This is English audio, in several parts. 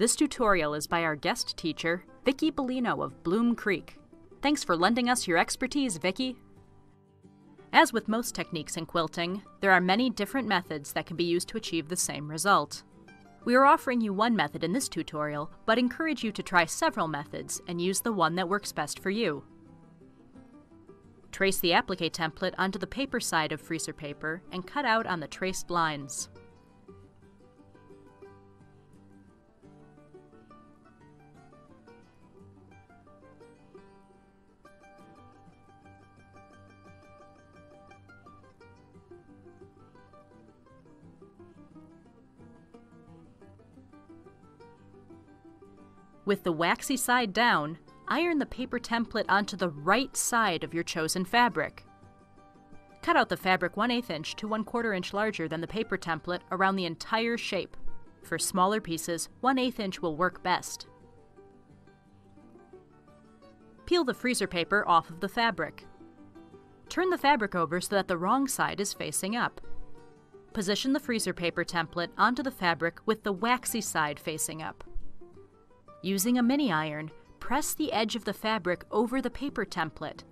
This tutorial is by our guest teacher, Vicki Bellino of Bloom Creek. Thanks for lending us your expertise, Vicki. As with most techniques in quilting, there are many different methods that can be used to achieve the same result. We are offering you one method in this tutorial, but encourage you to try several methods and use the one that works best for you. Trace the applique template onto the paper side of freezer paper and cut out on the traced lines. With the waxy side down, iron the paper template onto the right side of your chosen fabric. Cut out the fabric 1/8 inch to 1/4 inch larger than the paper template around the entire shape. For smaller pieces, 1/8 inch will work best. Peel the freezer paper off of the fabric. Turn the fabric over so that the wrong side is facing up. Position the freezer paper template onto the fabric with the waxy side facing up. Using a mini iron, press the edge of the fabric over the paper template.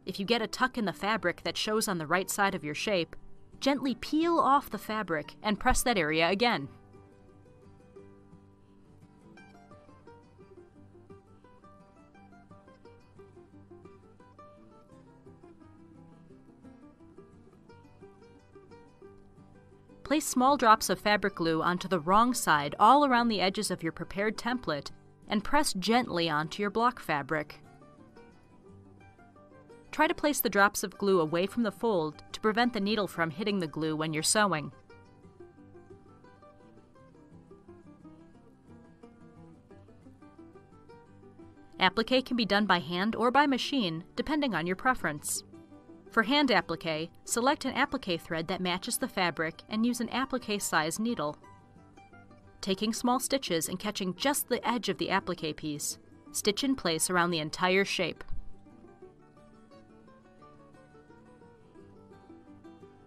If you get a tuck in the fabric that shows on the right side of your shape, gently peel off the fabric and press that area again. Place small drops of fabric glue onto the wrong side all around the edges of your prepared template and press gently onto your block fabric. Try to place the drops of glue away from the fold to prevent the needle from hitting the glue when you're sewing. Applique can be done by hand or by machine, depending on your preference. For hand applique, select an applique thread that matches the fabric and use an applique size needle. Taking small stitches and catching just the edge of the applique piece, stitch in place around the entire shape.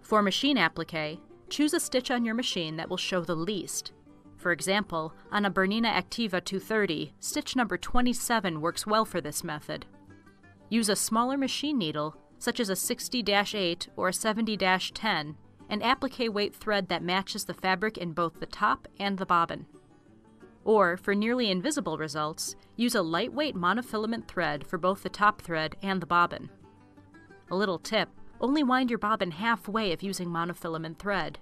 For machine applique, choose a stitch on your machine that will show the least. For example, on a Bernina Activa 230, stitch number 27 works well for this method. Use a smaller machine needle, such as a 60-8 or a 70-10, an applique weight thread that matches the fabric in both the top and the bobbin. Or, for nearly invisible results, use a lightweight monofilament thread for both the top thread and the bobbin. A little tip, only wind your bobbin halfway if using monofilament thread.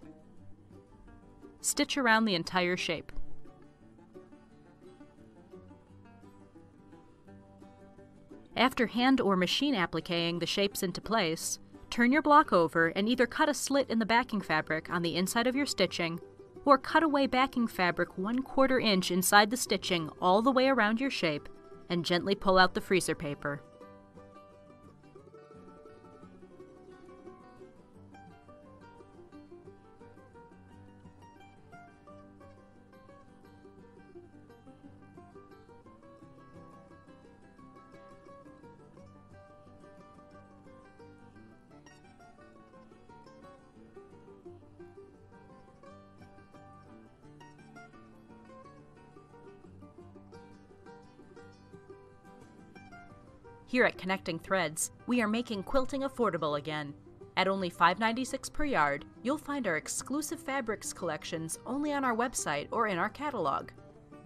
Stitch around the entire shape. After hand or machine appliquing the shapes into place, turn your block over and either cut a slit in the backing fabric on the inside of your stitching, or cut away backing fabric 1/4 inch inside the stitching all the way around your shape, and gently pull out the freezer paper. Here at Connecting Threads, we are making quilting affordable again. At only $5.96 per yard, you'll find our exclusive fabrics collections only on our website or in our catalog.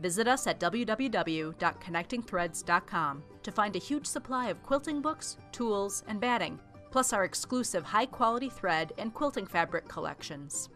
Visit us at www.connectingthreads.com to find a huge supply of quilting books, tools, and batting, plus our exclusive high-quality thread and quilting fabric collections.